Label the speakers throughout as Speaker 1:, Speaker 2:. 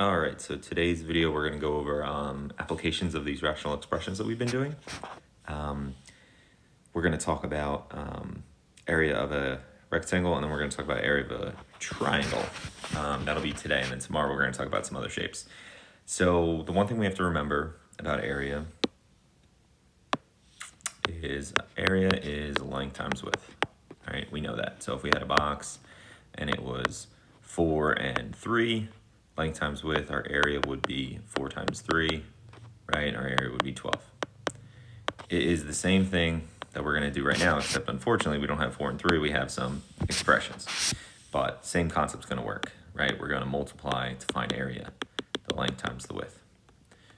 Speaker 1: All right, so today's video we're going to go over applications of these rational expressions that we've been doing. We're going to talk about area of a rectangle, and then we're going to talk about area of a triangle. That'll be today, and then tomorrow we're going to talk about some other shapes. So the one thing we have to remember about area is length times width. All right, we know that. So if we had a box and it was 4 and 3, length times width, our area would be 4 times 3, right? Our area would be 12. It is the same thing that we're going to do right now, except unfortunately we don't have 4 and 3, we have some expressions. But same concept's going to work, right? We're going to multiply to find area, the length times the width.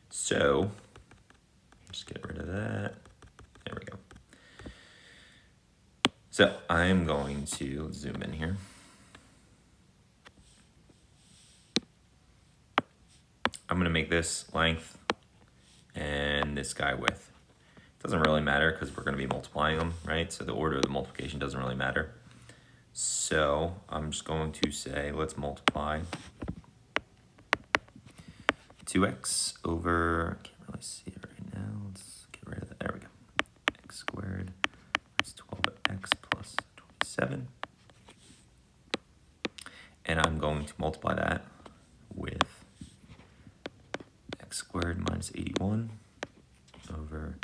Speaker 1: So, just get rid of that. There we go. So, I'm going to zoom in here. I'm going to make this length and this guy width. It doesn't really matter because we're going to be multiplying them, right? So the order of the multiplication doesn't really matter. So I'm just going to say, let's multiply 2x over, I can't really see it right now. Let's get rid of that. There we go. X squared is 12x plus 27. And I'm going to multiply that with x squared minus 81 over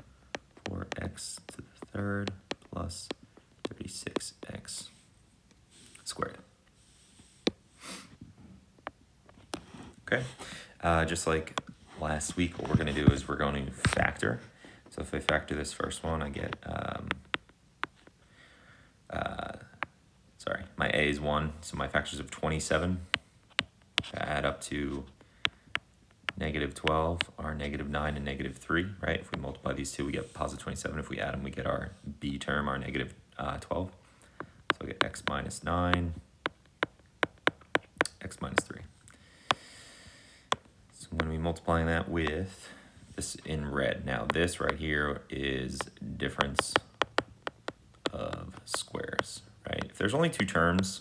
Speaker 1: 4x to the third plus 36x squared. Okay, just like last week, what we're going to do is we're going to factor. So if I factor this first one, I get, my a is 1, so my factors of 27 add up to negative 12 are negative 9 and negative 3, right? If we multiply these two, we get positive 27. If we add them, we get our b term, our negative 12. So we get x minus 9, x minus 3. So I'm going to be multiplying that with this in red. Now this right here is difference of squares, right? If there's only two terms,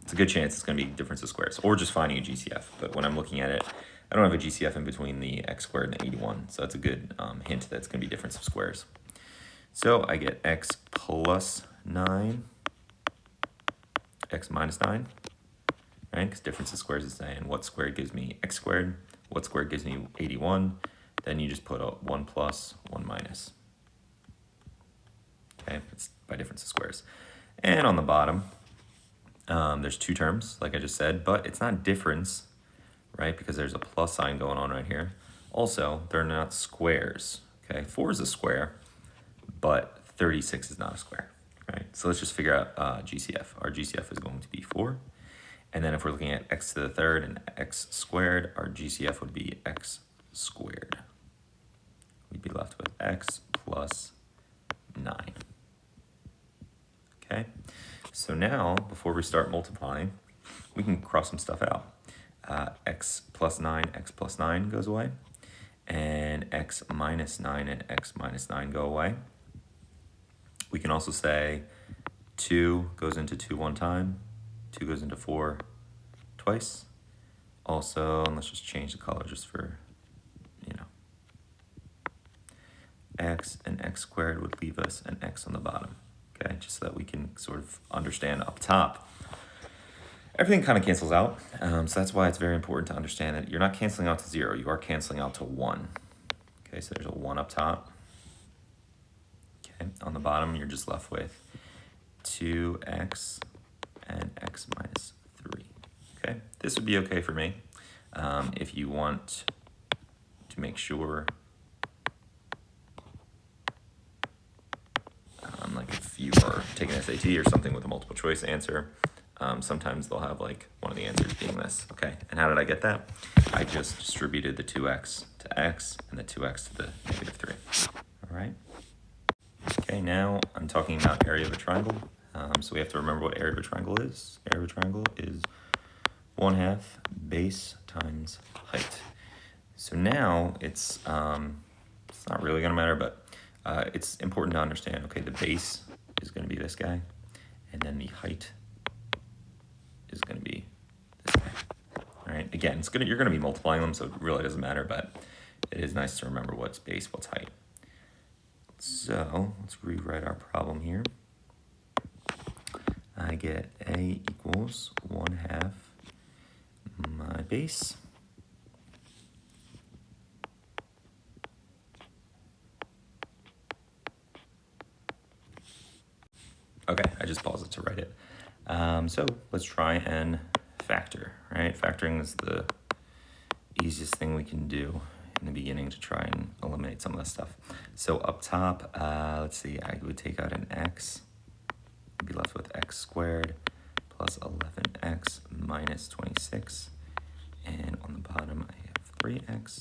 Speaker 1: it's a good chance it's going to be difference of squares, or just finding a GCF. But when I'm looking at it, I don't have a GCF in between the x squared and 81, so that's a good hint that it's going to be difference of squares. So I get x plus 9, x minus 9, right? Because difference of squares is saying what squared gives me x squared, what squared gives me 81. Then you just put a 1 plus, 1 minus. Okay, it's by difference of squares. And on the bottom, there's two terms, like I just said, but it's not difference, right? Because there's a plus sign going on right here. Also, they're not squares, okay? 4 is a square, but 36 is not a square, right? So let's just figure out GCF. Our GCF is going to be 4. And then if we're looking at x to the third and x squared, our GCF would be x squared. We'd be left with x plus 9. Okay, so now before we start multiplying, we can cross some stuff out. X plus 9 goes away, and x minus 9 and x minus 9 go away. We can also say 2 goes into 2 one time, 2 goes into 4 twice. Also, and let's just change the color just for, x and x squared would leave us an x on the bottom. Okay, just so that we can sort of understand up top. Everything kind of cancels out, so that's why it's very important to understand that you're not canceling out to 0, you are canceling out to 1. Okay, so there's a 1 up top. Okay, on the bottom, you're just left with 2x and x minus 3. Okay, this would be okay for me if you want to make sure, like if you are taking SAT or something with a multiple choice answer, sometimes they'll have like one of the answers being this, okay? And how did I get that? I just distributed the 2x to x and the 2x to the negative 3, all right? Okay, now I'm talking about area of a triangle. So we have to remember what area of a triangle is. Area of a triangle is 1/2 base times height. So now it's not really gonna matter, but it's important to understand, okay, the base is going to be this guy, and then the height is going to be this guy. All right, again, again, you're gonna be multiplying them, so it really doesn't matter, but it is nice to remember what's base, what's height. So let's rewrite our problem here. I get A equals 1/2 my base okay, I just paused it to write it. So let's try and factor, right? Factoring is the easiest thing we can do in the beginning to try and eliminate some of this stuff. So up top, let's see, I would take out an x, I'd be left with x squared plus 11x minus 26. And on the bottom, I have 3x.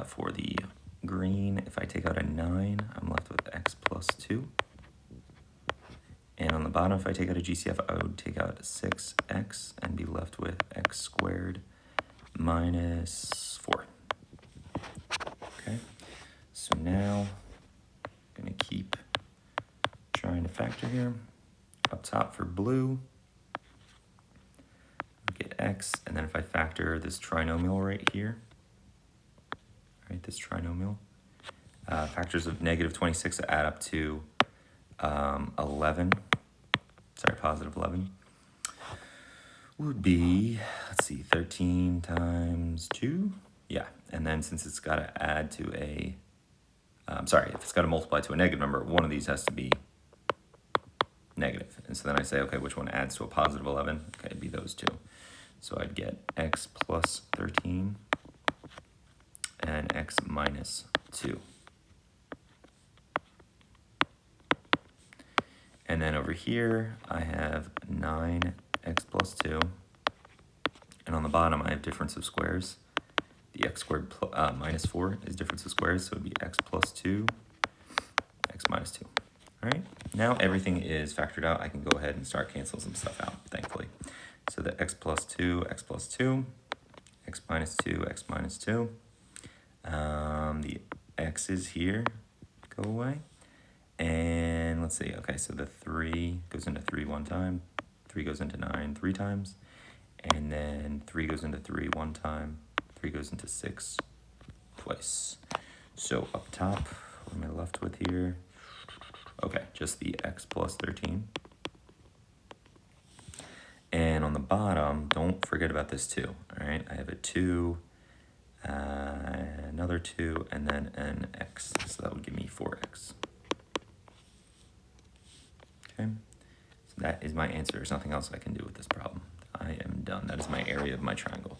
Speaker 1: For the green, if I take out a 9, I'm left with x plus 2. And on the bottom, if I take out a GCF, I would take out 6x and be left with x squared minus 4. Okay, so now I'm going to keep trying to factor here. Up top for blue, get x, and then if I factor this trinomial right here, right, this trinomial, factors of negative 26 add up to 11, sorry, positive 11, would be, let's see, 13 times 2, yeah, and then since it's got to add to a, if it's got to multiply to a negative number, one of these has to be negative. And so then I say, okay, which one adds to a positive 11? Okay, it'd be those two. So I'd get x plus 13 and x minus 2. And then over here, I have 9x plus 2. And on the bottom, I have difference of squares. The x squared minus 4 is difference of squares, so it would be x plus 2, x minus 2. All right, now everything is factored out. I can go ahead and start canceling some stuff out, thankfully. So the x plus 2, x plus 2, x minus 2, x minus 2. The x's here go away. And let's see, okay, so the 3 goes into 3 one time, 3 goes into 9 3 times, and then 3 goes into 3 one time, 3 goes into 6 twice. So up top, what am I left with here? Okay, just the x plus 13. And on the bottom, don't forget about this 2, all right? I have a 2, another 2, and then an x, so that would give me 4x. Okay, so that is my answer. There's nothing else I can do with this problem. I am done. That is my area of my triangle.